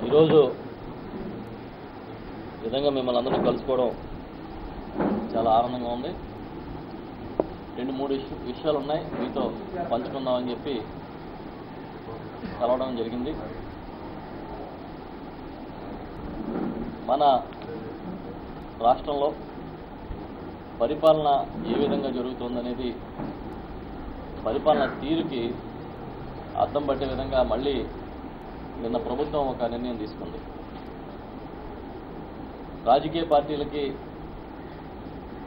ఈరోజు విధంగా మిమ్మల్ని అందరూ కలుసుకోవడం చాలా ఆనందంగా ఉంది. 2-3 విషయాలు ఉన్నాయి మీతో పంచుకుందామని చెప్పి కలవడం జరిగింది. మన రాష్ట్రంలో పరిపాలన ఏ విధంగా జరుగుతుందనేది పరిపాలన తీరుకి అద్దం పట్టే విధంగా మళ్ళీ నిన్న ప్రభుత్వం ఒక నిర్ణయం తీసుకుంది. రాజకీయ పార్టీలకి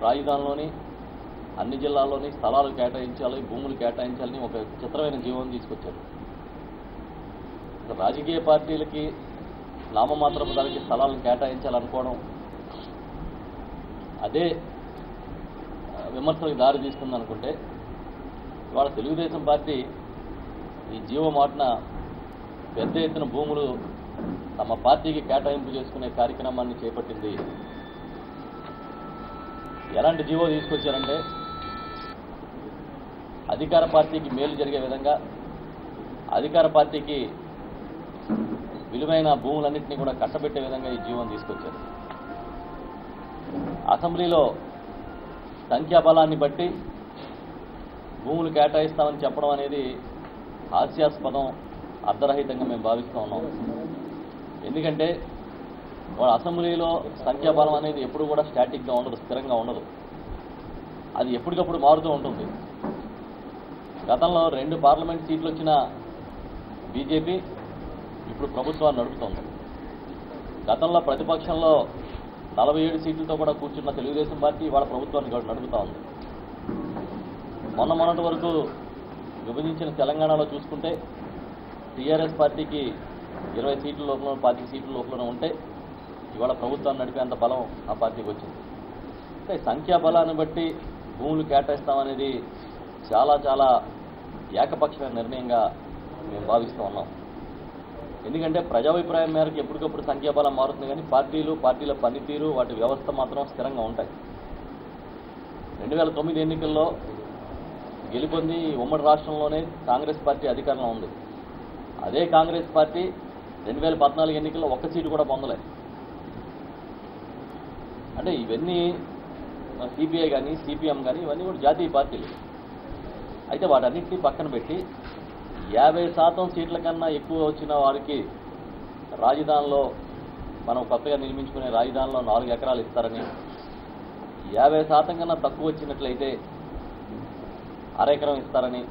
రాజధానిలోని అన్ని జిల్లాల్లోని స్థలాలు కేటాయించాలి, భూములు కేటాయించాలని ఒక చిత్రమైన జీవనం తీసుకొచ్చారు. రాజకీయ పార్టీలకి నామమాత్రపు ధరకి స్థలాలను కేటాయించాలనుకోవడం అదే విమర్శలకు దారి తీస్తుంది అనుకుంటే, ఇవాళ తెలుగుదేశం పార్టీ ఈ జీవమాటన పెద్ద ఎత్తున భూములు తమ పార్టీకి కేటాయింపు చేసుకునే కార్యక్రమాన్ని చేపట్టింది. ఎలాంటి జీవో తీసుకొచ్చారంటే, అధికార పార్టీకి మేలు జరిగే విధంగా అధికార పార్టీకి విలువైన భూములన్నింటినీ కూడా కట్టబెట్టే విధంగా ఈ జీవోను తీసుకొచ్చారు. అసెంబ్లీలో సంఖ్యాబలాన్ని బట్టి భూములు కేటాయిస్తామని చెప్పడం అనేది హాస్యాస్పదం, అర్ధరహితంగా మేము భావిస్తూ ఉన్నాం. ఎందుకంటే వాళ్ళ అసెంబ్లీలో సంఖ్యాబలం అనేది ఎప్పుడు కూడా స్టాటిక్గా ఉండదు, స్థిరంగా ఉండదు. అది ఎప్పటికప్పుడు మారుతూ ఉంటుంది. గతంలో 2 పార్లమెంట్ సీట్లు వచ్చిన బీజేపీ ఇప్పుడు ప్రభుత్వాన్ని నడుపుతోంది. గతంలో ప్రతిపక్షంలో 47 సీట్లతో కూడా కూర్చున్న తెలుగుదేశం పార్టీ ఇవాళ ప్రభుత్వాన్ని నడుపుతూ ఉంది. మొన్నటి వరకు విభజించిన తెలంగాణలో చూసుకుంటే టీఆర్ఎస్ పార్టీకి 20 సీట్ల లోపల 25 సీట్ల లోపల ఉంటే ఇవాళ ప్రభుత్వాన్ని నడిపేంత బలం ఆ పార్టీకి వచ్చింది. అంటే సంఖ్యాబలాన్ని బట్టి భూములు కేటాయిస్తామనేది చాలా చాలా ఏకపక్షమైన నిర్ణయంగా మేము భావిస్తూ ఉన్నాం. ఎందుకంటే ప్రజాభిప్రాయం మేరకు ఎప్పటికప్పుడు సంఖ్యాబలం మారుతుంది, కానీ పార్టీల పనితీరు, వాటి వ్యవస్థ మాత్రం స్థిరంగా ఉంటాయి. 2009 ఎన్నికల్లో గెలుపొంది ఉమ్మడి రాష్ట్రంలోనే కాంగ్రెస్ పార్టీ అధికారంలో ఉంది. అదే కాంగ్రెస్ పార్టీ 2014 ఎన్నికల్లో 1 సీటు కూడా పొందలేదు. అంటే ఇవన్నీ సిపిఐ కానీ సిపిఎం కానీ ఇవన్నీ కూడా జాతీయ పార్టీలు. అయితే వాటన్నింటినీ పక్కన పెట్టి 50% సీట్ల కన్నా ఎక్కువ వచ్చిన వారికి రాజధానిలో మనం కొత్తగా నిర్మించుకునే రాజధానిలో 4 ఎకరాలు ఇస్తారని, 50% కన్నా తక్కువ వచ్చినట్లయితే అరెకరం ఇస్తారని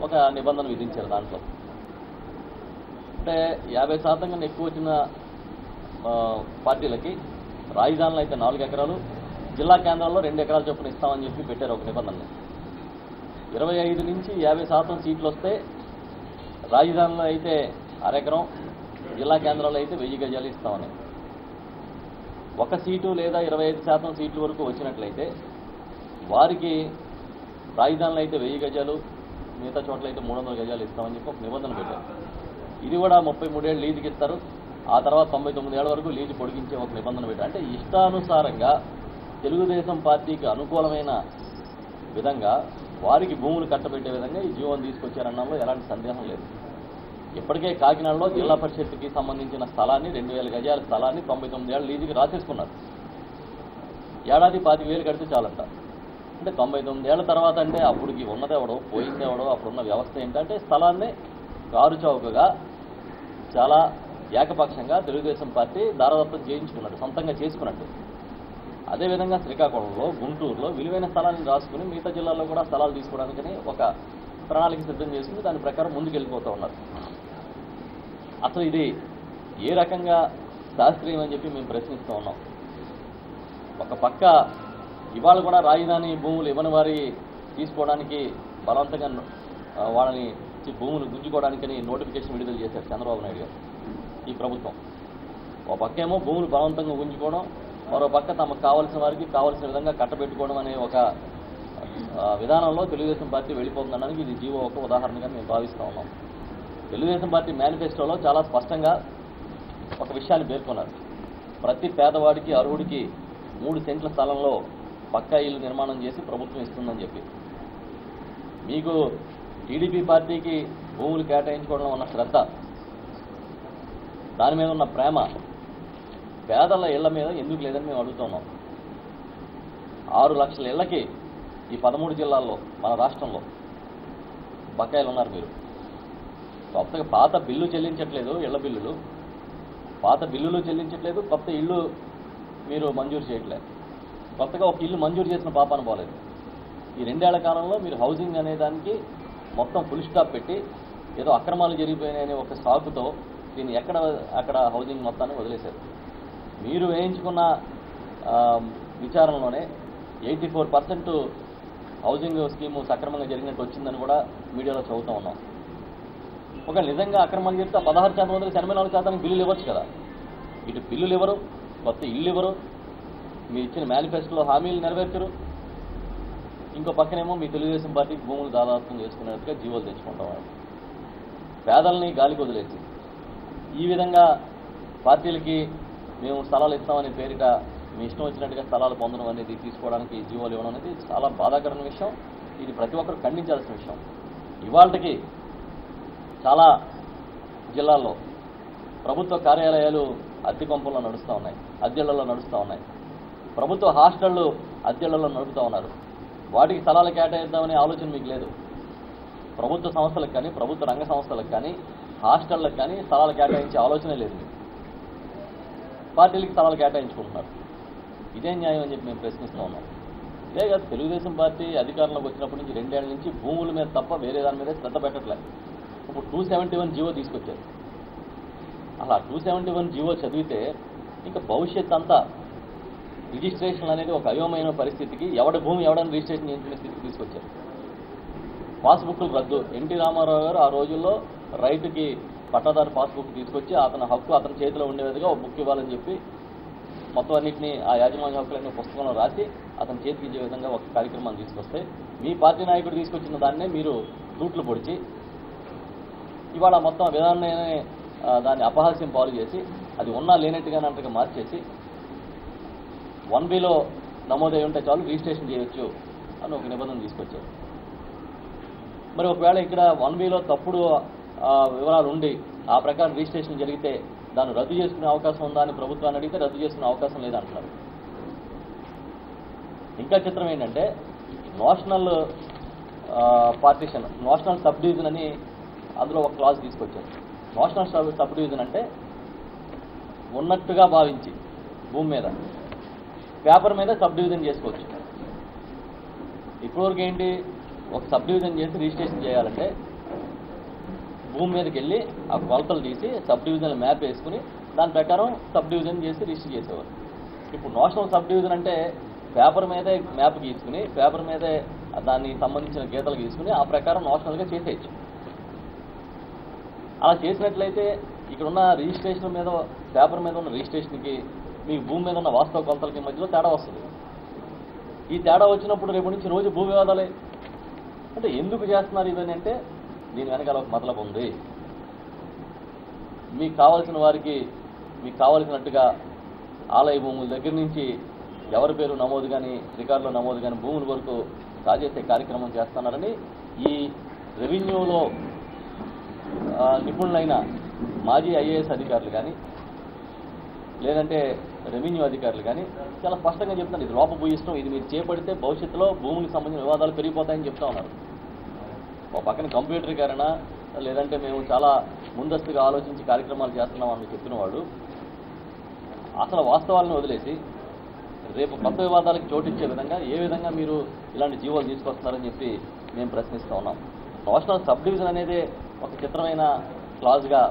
ఒక నిబంధన విధించారు. దాంట్లో అంటే 50% కన్నా ఎక్కువ వచ్చిన పార్టీలకి రాజధానిలో అయితే 4 ఎకరాలు, జిల్లా కేంద్రాల్లో 2 ఎకరాల చొప్పున ఇస్తామని చెప్పి పెట్టారు ఒక నిబంధనని. 25 నుంచి 50% సీట్లు వస్తే రాజధానిలో అయితే అరెకరం, జిల్లా కేంద్రాల్లో అయితే 1000 గజాలు ఇస్తామని. 1 సీటు లేదా 25% సీట్ల వరకు వచ్చినట్లయితే వారికి రాజధానిలో అయితే 1000 గజాలు, మిగతా చోట్ల అయితే 300 గజాలు ఇస్తామని చెప్పి ఒక నిబంధన పెట్టారు. ఇది కూడా 33 ఏళ్ళు లీజుకి ఇస్తారు, ఆ తర్వాత 99 ఏళ్ల వరకు లీజు పొడిగించే ఒక నిబంధన పెట్టారు. అంటే ఇష్టానుసారంగా తెలుగుదేశం పార్టీకి అనుకూలమైన విధంగా వారికి భూములు కట్టబెట్టే విధంగా ఈ జీవోను తీసుకొచ్చారన్నలో ఎలాంటి సందేహం లేదు. ఇప్పటికే కాకినాడలో జిల్లా పరిషత్కి సంబంధించిన స్థలాన్ని 2000 గజాల స్థలాన్ని 99 ఏళ్ల లీజుకి రాసేసుకున్నారు. ఏడాది 25,000 కడితే చాలంట. అంటే 99 ఏళ్ల తర్వాత అంటే అప్పటికి ఉన్నదెవడో పోయిందెవడో, అప్పుడున్న వ్యవస్థ ఏంటంటే స్థలాన్ని కారుచౌకగా చాలా ఏకపక్షంగా తెలుగుదేశం పార్టీ దారదత్తం చేయించుకున్నట్టు, సొంతంగా చేసుకున్నట్టు. అదేవిధంగా శ్రీకాకుళంలో, గుంటూరులో విలువైన స్థలాన్ని రాసుకుని మిగతా జిల్లాల్లో కూడా స్థలాలు తీసుకోవడానికని ఒక ప్రణాళిక సిద్ధం చేసుకుని దాని ప్రకారం ముందుకు వెళ్ళిపోతూ ఉన్నారు. అసలు ఇది ఏ రకంగా శాస్త్రీయం అని చెప్పి మేము ప్రశ్నిస్తూ ఉన్నాం. ఒక పక్క ఇవాళ కూడా రాజధాని భూములు ఇవ్వని వారి తీసుకోవడానికి బలవంతంగా వాళ్ళని భూములు గుంజుకోవడానికని నోటిఫికేషన్ విడుదల చేశారు చంద్రబాబు నాయుడు గారు, ఈ ప్రభుత్వం. ఒక పక్క ఏమో భూములు బలవంతంగా గుంజుకోవడం, మరో పక్క తమకు కావాల్సిన వారికి కావాల్సిన విధంగా కట్టబెట్టుకోవడం అనే ఒక విధానంలో తెలుగుదేశం పార్టీ వెళ్ళిపోతుందనడానికి ఇది జీవో ఒక ఉదాహరణగా మేము భావిస్తూ ఉన్నాం. తెలుగుదేశం పార్టీ మేనిఫెస్టోలో చాలా స్పష్టంగా ఒక విషయాన్ని పేర్కొన్నారు. ప్రతి పేదవాడికి అర్హుడికి 3 సెంట్ల స్థలంలో పక్కా ఇల్లు నిర్మాణం చేసి ప్రభుత్వం ఇస్తుందని చెప్పి. మీకు టీడీపీ పార్టీకి భూములు కేటాయించుకోవడంలో ఉన్న శ్రద్ధ దాని మీద ఉన్న ప్రేమ పేదల ఇళ్ల మీద ఎందుకు లేదని మేము అడుగుతున్నాం. 6 లక్షల ఇళ్లకి ఈ 13 జిల్లాల్లో మన రాష్ట్రంలో బకాయిలు ఉన్నారు. మీరు కొత్తగా పాత బిల్లు చెల్లించట్లేదు, ఇళ్ల బిల్లులు పాత బిల్లులు చెల్లించట్లేదు, కొత్త ఇల్లు మీరు మంజూరు చేయట్లేదు. కొత్తగా ఒక ఇల్లు మంజూరు చేసిన పాపాన పోలేదు. ఈ 2 ఏళ్ల కాలంలో మీరు హౌసింగ్ అనే దానికి మొత్తం ఫుల్ స్టాప్ పెట్టి ఏదో అక్రమాలు జరిగిపోయినాయనే ఒక సాకుతో దీన్ని అక్కడ హౌసింగ్ మొత్తాన్ని వదిలేశారు. మీరు వేయించుకున్న విచారణలోనే 84% హౌసింగ్ స్కీము సక్రమంగా జరిగినట్టు వచ్చిందని కూడా మీడియాలో చదువుతూ ఉన్నాం. ఒక నిజంగా అక్రమంగా చెప్తే 16% వదిలి 84% బిల్లులు ఇవ్వచ్చు కదా. ఇటు బిల్లులు ఇవ్వరు, కొత్త ఇల్లు ఇవ్వరు, మీరు ఇచ్చిన మేనిఫెస్టోలో హామీలు నెరవేర్చరు. ఇంకో పక్కనేమో మీ తెలుగుదేశం పార్టీకి భూములు దాదాపు చేసుకున్నట్టుగా జీవోలు తెచ్చుకుంటాం. పేదల్ని గాలికి వదిలేసి ఈ విధంగా పార్టీలకి మేము స్థలాలు ఇస్తామనే పేరిట మీ ఇష్టం వచ్చినట్టుగా స్థలాలు పొందడం అనేది, తీసుకోవడానికి జీవోలు ఇవ్వడం అనేది చాలా బాధాకరమైన విషయం. ఇది ప్రతి ఒక్కరు ఖండించాల్సిన విషయం. ఇవాళకి చాలా జిల్లాల్లో ప్రభుత్వ కార్యాలయాలు అద్దె కొంపల్లో నడుస్తూ ఉన్నాయి, అద్దెళ్లలో నడుస్తూ ఉన్నాయి. ప్రభుత్వ హాస్టళ్లు అద్దెళ్లలో నడుపుతూ ఉన్నారు. వాటికి స్థలాలు కేటాయిద్దామనే ఆలోచన మీకు లేదు. ప్రభుత్వ సంస్థలకు కానీ, ప్రభుత్వ రంగ సంస్థలకు కానీ, హాస్టళ్లకు కానీ స్థలాలు కేటాయించే ఆలోచనే లేదు. మీకు పార్టీలకి స్థలాలు కేటాయించుకుంటున్నారు. ఇదే న్యాయం అని చెప్పి మేము ప్రశ్నిస్తూ ఉన్నాం. ఇదే కాదు, తెలుగుదేశం పార్టీ అధికారంలోకి వచ్చినప్పటి నుంచి 2 ఏళ్ల నుంచి భూముల మీద తప్ప వేరే దాని మీద శ్రద్ధ పెట్టట్లేదు. ఇప్పుడు 271 జీవో తీసుకొచ్చారు. అలా 271 జీవో చదివితే ఇంకా భవిష్యత్ అంతా రిజిస్ట్రేషన్ అనేది ఒక అయోమయమైన పరిస్థితికి, ఎవడి భూమి ఎవడని రిజిస్ట్రేషన్ చేయించుకునే స్థితికి తీసుకొచ్చారు. పాస్బుక్లు రద్దు. ఎన్టీ రామారావు గారు ఆ రోజుల్లో రైతుకి పట్టాదారు పాస్బుక్ తీసుకొచ్చి అతని హక్కు అతని చేతిలో ఉండే విధంగా ఒక బుక్ ఇవ్వాలని చెప్పి మొత్తం అన్నింటినీ ఆ యాజమాన్య హక్కులన్నీ పుస్తకంలో రాసి అతని చేతికి ఇచ్చే విధంగా ఒక కార్యక్రమాన్ని తీసుకొస్తే మీ పార్టీ నాయకుడు తీసుకొచ్చిన దాన్నే మీరు తూట్లు పొడిచి ఇవాళ మొత్తం విధానాన్ని దాన్ని అపహాస్యం పాలు చేసి అది ఉన్నా లేనట్టుగానే అంతగా మార్చేసి 1Bలో నమోదై ఉంటే చాలు రిజిస్ట్రేషన్ చేయొచ్చు అని ఒక నిబంధన తీసుకొచ్చారు. మరి ఒకవేళ ఇక్కడ 1Bలో తప్పుడు వివరాలు ఉండి ఆ ప్రకారం రిజిస్ట్రేషన్ జరిగితే దాన్ని రద్దు చేసుకునే అవకాశం ఉందా అని ప్రభుత్వాన్ని అడిగితే రద్దు చేసుకునే అవకాశం లేదంటున్నారు. ఇంకా చిత్రం ఏంటంటే national partition, national sub division అని అందులో ఒక క్లాజ్ తీసుకొచ్చారు. నేషనల్ సబ్ డివిజన్ అంటే ఉన్నట్టుగా భావించి భూమి మీద పేపర్ మీద సబ్ డివిజన్ చేసుకోవచ్చు. ఇప్పటివరకు ఏంటి, ఒక సబ్ డివిజన్ చేసి రిజిస్ట్రేషన్ చేయాలంటే భూమి మీదకి వెళ్ళి ఆ కొలతలు తీసి సబ్ డివిజన్ మ్యాప్ వేసుకుని దాని ప్రకారం సబ్ డివిజన్ చేసి రిజిస్టర్ చేసేవారు. ఇప్పుడు నేషనల్ సబ్ డివిజన్ అంటే పేపర్ మీదే మ్యాప్ గీసుకుని పేపర్ మీదే దానికి సంబంధించిన గీతలు గీసుకుని ఆ ప్రకారం నేషనల్గా చేసేయచ్చు. అలా చేసినట్లయితే ఇక్కడున్న రిజిస్ట్రేషన్ మీద పేపర్ మీద ఉన్న రిజిస్ట్రేషన్కి మీకు భూమి మీద ఉన్న వాస్తవ కొలతలకి మధ్యలో తేడా వస్తుంది. ఈ తేడా వచ్చినప్పుడు రేపు నుంచి రోజు భూ వివాదాలే. అంటే ఎందుకు చేస్తున్నారు ఇవన్నీ అంటే దీని వెనకాల ఒక మతలబు ఉంది. మీకు కావాల్సిన వారికి మీకు కావాల్సినట్టుగా ఆలయ భూముల దగ్గర నుంచి ఎవరి పేరు నమోదు కానీ రికార్డులో నమోదు కానీ భూముల వరకు కాజేసే కార్యక్రమం చేస్తున్నారని ఈ రెవెన్యూలో నిపుణులైన మాజీ ఐఏఎస్ అధికారులు కానీ లేదంటే రెవెన్యూ అధికారులు కానీ చాలా స్పష్టంగా చెప్తున్నారు. ఇది లోపభూయిష్టం, ఇది మీరు చేపడితే భవిష్యత్తులో భూములకు సంబంధించిన వివాదాలు పెరిగిపోతాయని చెప్తా ఉన్నారు. ఒక పక్కన కంప్యూటరీకరణ లేదంటే మేము చాలా ముందస్తుగా ఆలోచించి కార్యక్రమాలు చేస్తున్నామని చెప్పిన వాళ్ళు అసలు వాస్తవాలను వదిలేసి రేపు కొత్త వివాదాలకు చోటిచ్చే విధంగా ఏ విధంగా మీరు ఇలాంటి జీవోలు తీసుకొస్తున్నారని చెప్పి మేము ప్రశ్నిస్తూ ఉన్నాం. నేషనల్ సబ్ డివిజన్ అనేది ఒక చిత్రమైన క్లాజ్గా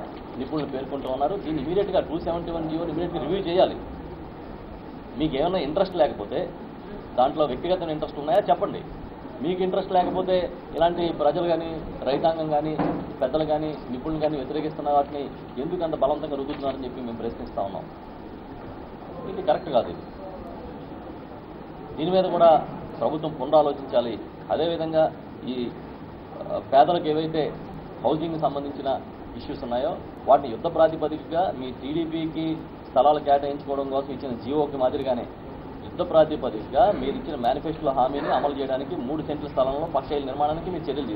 నిపుణులు పేర్కొంటూ ఉన్నారు. దీన్ని ఇమీడియట్గా 271 జీవోని ఇమీడియట్గా రివ్యూ చేయాలి. మీకు ఏమైనా ఇంట్రెస్ట్ లేకపోతే దాంట్లో వ్యక్తిగత ఇంట్రెస్ట్ ఉన్నాయా చెప్పండి. మీకు ఇంట్రెస్ట్ లేకపోతే ఇలాంటి ప్రజలు కానీ రైతాంగం కానీ పెద్దలు కానీ నిపుణులు కానీ వ్యతిరేకిస్తున్న వాటిని ఎందుకు అంత బలవంతంగా రుద్దుతున్నారని చెప్పి మేము ప్రశ్నిస్తూ ఉన్నాం. ఇది కరెక్ట్ కాదు. ఇది దీని మీద కూడా ప్రభుత్వం పునరాలోచించాలి. అదేవిధంగా ఈ పేదలకు ఏవైతే హౌసింగ్కి సంబంధించిన ఇష్యూస్ ఉన్నాయో వాటిని యుద్ధ ప్రాతిపదికగా మీ టీడీపీకి స్థలాలు కేటాయించుకోవడం కోసం ఇచ్చిన జీవోకి మాదిరిగానే యుద్ధ ప్రాతిపదికగా మీరు ఇచ్చిన మేనిఫెస్టోలో హామీని అమలు చేయడానికి 3 సెంట్ల స్థలంలో పక్ష ఇళ్ల నిర్మాణానికి మీరు చర్యలు